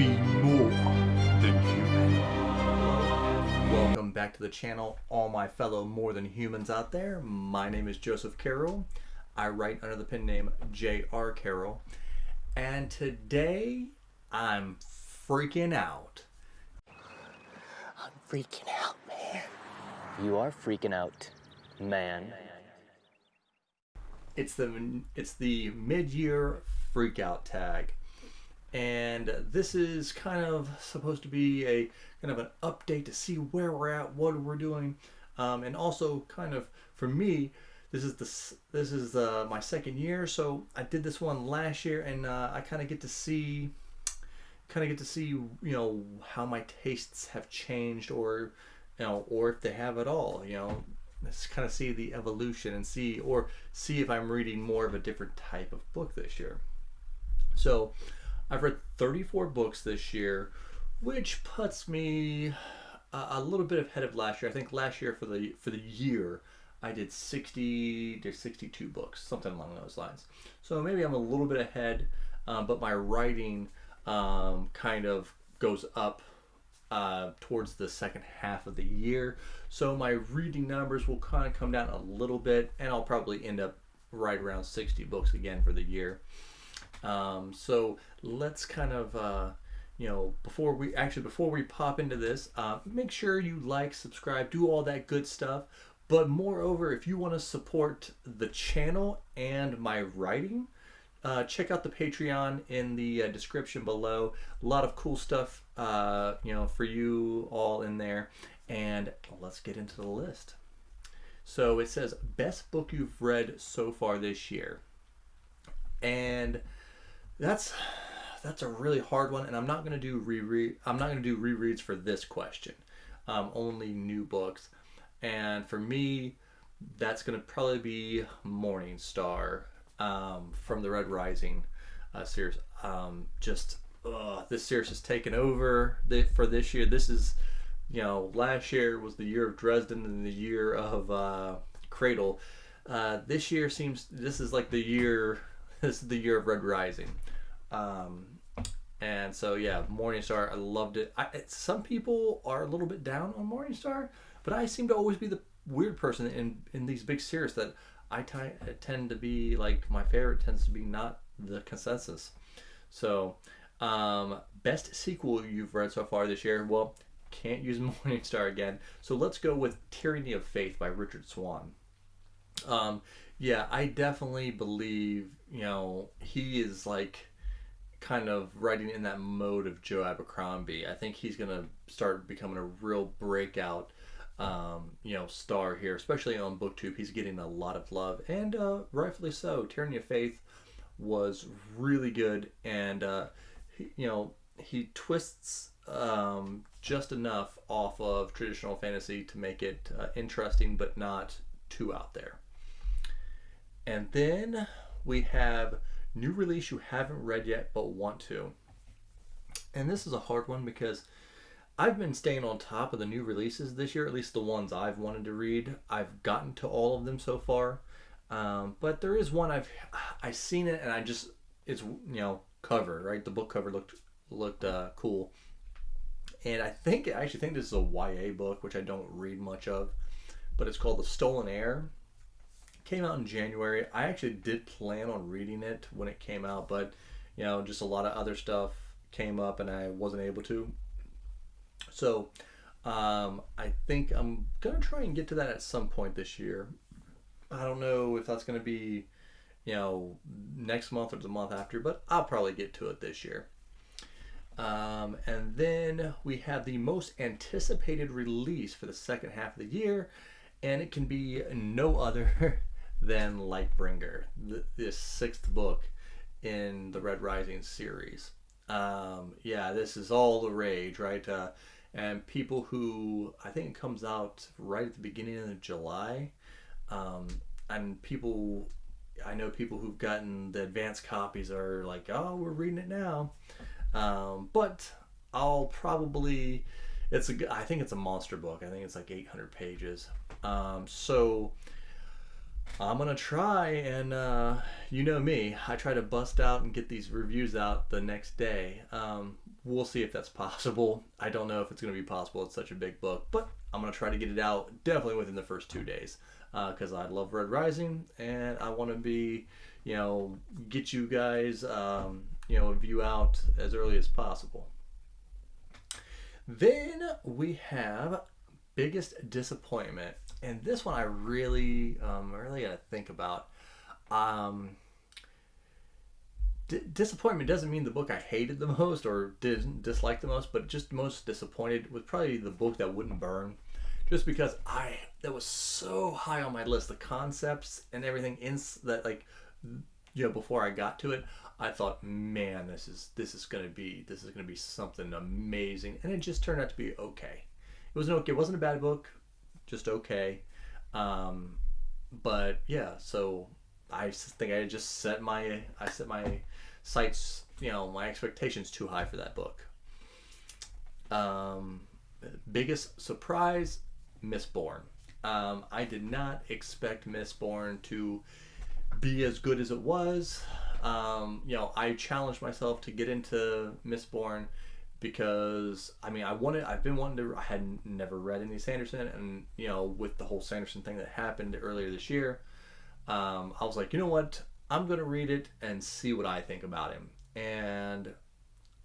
be more than human. Welcome back to the channel, all my fellow more than humans out there. My name is Joseph Carroll. I write under the pen name J.R. Carroll. And today, I'm freaking out. I'm freaking out, man. You are freaking out, man. It's the mid-year freakout tag. And this is kind of supposed to be a kind of an update to see where we're at, what we're doing, and also kind of for me, this is my second year. So I did this one last year, and I kind of get to see how my tastes have changed, or or if they have at all. Let's kind of see the evolution and see if I'm reading more of a different type of book this year. So I've read 34 books this year, which puts me a little bit ahead of last year. I think last year for the year I did 60 to 62 books, something along those lines. So maybe I'm a little bit ahead, but my writing kind of goes up towards the second half of the year. So my reading numbers will kind of come down a little bit, and I'll probably end up right around 60 books again for the year. So let's kind of, before we pop into this, make sure you like, subscribe, do all that good stuff. But moreover, if you want to support the channel and my writing, check out the Patreon in the description below. A lot of cool stuff, for you all in there. And let's get into the list. So it says best book you've read so far this year. And that's a really hard one, and I'm not going to do rereads for this question. Only new books. And for me, that's going to probably be Morning Star from the Red Rising series. This series has taken over for this year. This is, last year was the year of Dresden and the year of Cradle. This year this is the year of Red Rising. And so yeah, Morningstar, I loved it. Some people are a little bit down on Morningstar, but I seem to always be the weird person in these big series that I tend to be like, my favorite tends to be not the consensus. So best sequel you've read so far this year, well, can't use Morningstar again, so let's go with Tyranny of Faith by Richard Swan. Yeah, I definitely believe he is kind of writing in that mode of Joe Abercrombie. I think he's gonna start becoming a real breakout star here, especially on BookTube. He's getting a lot of love, and rightfully so. Tyranny of Faith was really good, and he twists just enough off of traditional fantasy to make it interesting, but not too out there. And then we have new release you haven't read yet but want to. And this is a hard one because I've been staying on top of the new releases this year, at least the ones I've wanted to read. I've gotten to all of them so far, but there is one I've seen it, and it's cover, right? The book cover looked cool, and I actually think this is a YA book, which I don't read much of, but it's called The Stolen Heir. Came out in January. I actually did plan on reading it when it came out, but just a lot of other stuff came up and I wasn't able to. So I think I'm gonna try and get to that at some point this year. I don't know if that's gonna be next month or the month after, but I'll probably get to it this year. And then we have the most anticipated release for the second half of the year, and it can be no other than Lightbringer, this sixth book in the Red Rising series. Yeah, this is all the rage, right? And people who, I think it comes out right at the beginning of July, and I know people who've gotten the advanced copies are like, oh, we're reading it now. But I'll probably, I think it's a monster book. I think it's like 800 pages. So I'm gonna try and you know me, I try to bust out and get these reviews out the next day. we'll see if that's possible. I don't know if it's going to be possible. It's such a big book, but I'm going to try to get it out definitely within the first 2 days, because I love Red Rising and I want to be, get you guys, a view out as early as possible. Then we have biggest disappointment, and this one I really got to think about. Disappointment doesn't mean the book I hated the most or didn't dislike the most, but just most disappointed was probably the book that wouldn't burn, just because that was so high on my list. The concepts and everything before I got to it, I thought, man, this is gonna be something amazing, and it just turned out to be okay. It was okay. It wasn't a bad book, just okay. But yeah, so I think I just set my sights, my expectations too high for that book. Biggest surprise, Mistborn. I did not expect Mistborn to be as good as it was. I challenged myself to get into Mistborn because I had never read any Sanderson, and with the whole Sanderson thing that happened earlier this year, I was like, you know what, I'm gonna read it and see what I think about him, and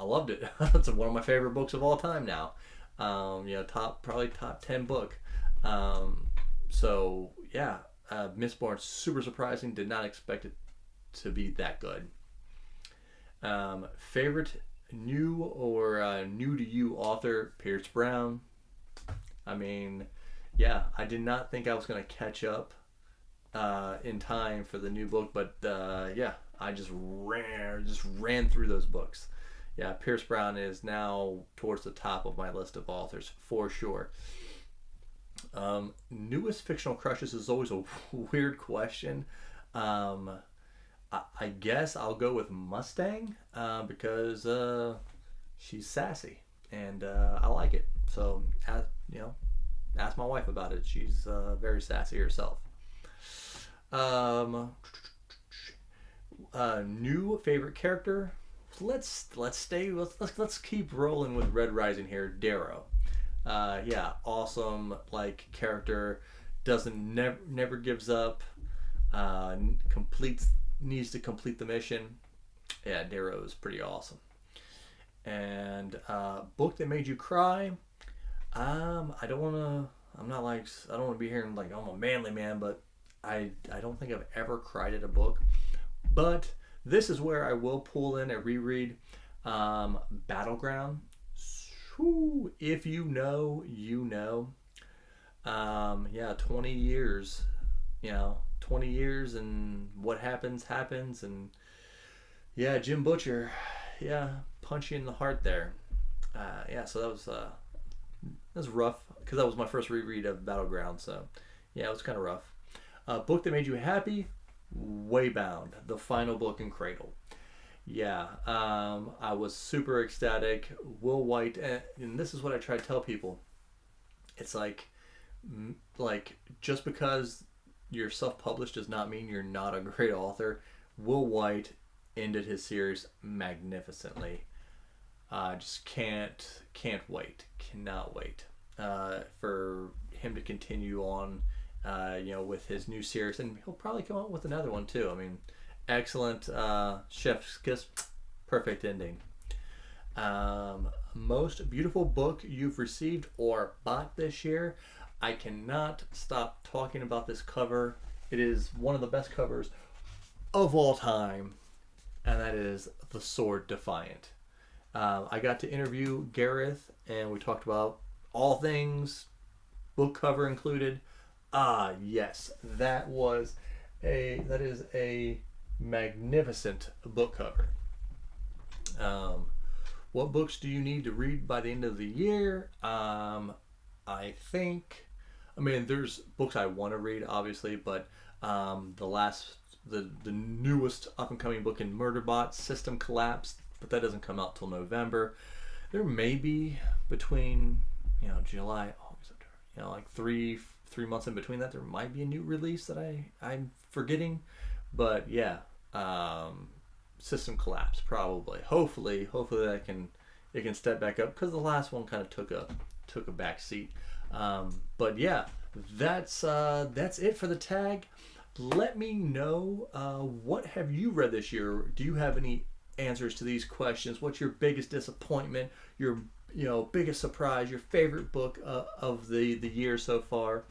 I loved it. It's one of my favorite books of all time now. Probably top 10 book. So yeah, Mistborn, super surprising. Did not expect it to be that good. Favorite new or new to you author, Pierce Brown. I did not think I was going to catch up in time for the new book, but I just ran through those books. Yeah, Pierce Brown is now towards the top of my list of authors for sure. Newest fictional crushes is always a weird question. I guess I'll go with Mustang because she's sassy and I like it. So, ask my wife about it. She's very sassy herself. New favorite character. Let's keep rolling with Red Rising here. Darrow. Awesome character. Never gives up. Needs to complete the mission. Yeah, Darrow is pretty awesome. And book that made you cry. I don't want to be hearing I'm a manly man, but I don't think I've ever cried at a book. But this is where I will pull in a reread. Battleground. Whew, if you know, you know. 20 years. 20 years and what happens, and Jim Butcher, punch you in the heart there. So that was rough because that was my first reread of Battleground, so it was kind of rough. Book that made you happy, Waybound, the final book in Cradle. I was super ecstatic. Will White, and this is what I try to tell people. It's like just because you're self-published does not mean you're not a great author. Will White ended his series magnificently. Just cannot wait for him to continue on with his new series, and he'll probably come out with another one too. Excellent chef's kiss, perfect ending. Most beautiful book you've received or bought this year. I cannot stop talking about this cover. It is one of the best covers of all time, and that is The Sword Defiant. I got to interview Gareth, and we talked about all things, book cover included. Yes, that is a magnificent book cover. What books do you need to read by the end of the year? I think, there's books I want to read, obviously, but the newest up and coming book in Murderbot, System Collapse, but that doesn't come out till November. There may be between July, August, September, 3 months in between that, there might be a new release that I'm forgetting, but System Collapse probably. Hopefully I can it can step back up, because the last one kind of took a back seat. But yeah, that's it for the tag. Let me know, what have you read this year? Do you have any answers to these questions? What's your biggest disappointment? Your biggest surprise? Your favorite book of the year so far?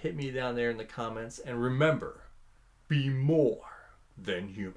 Hit me down there in the comments, and remember, be more than human.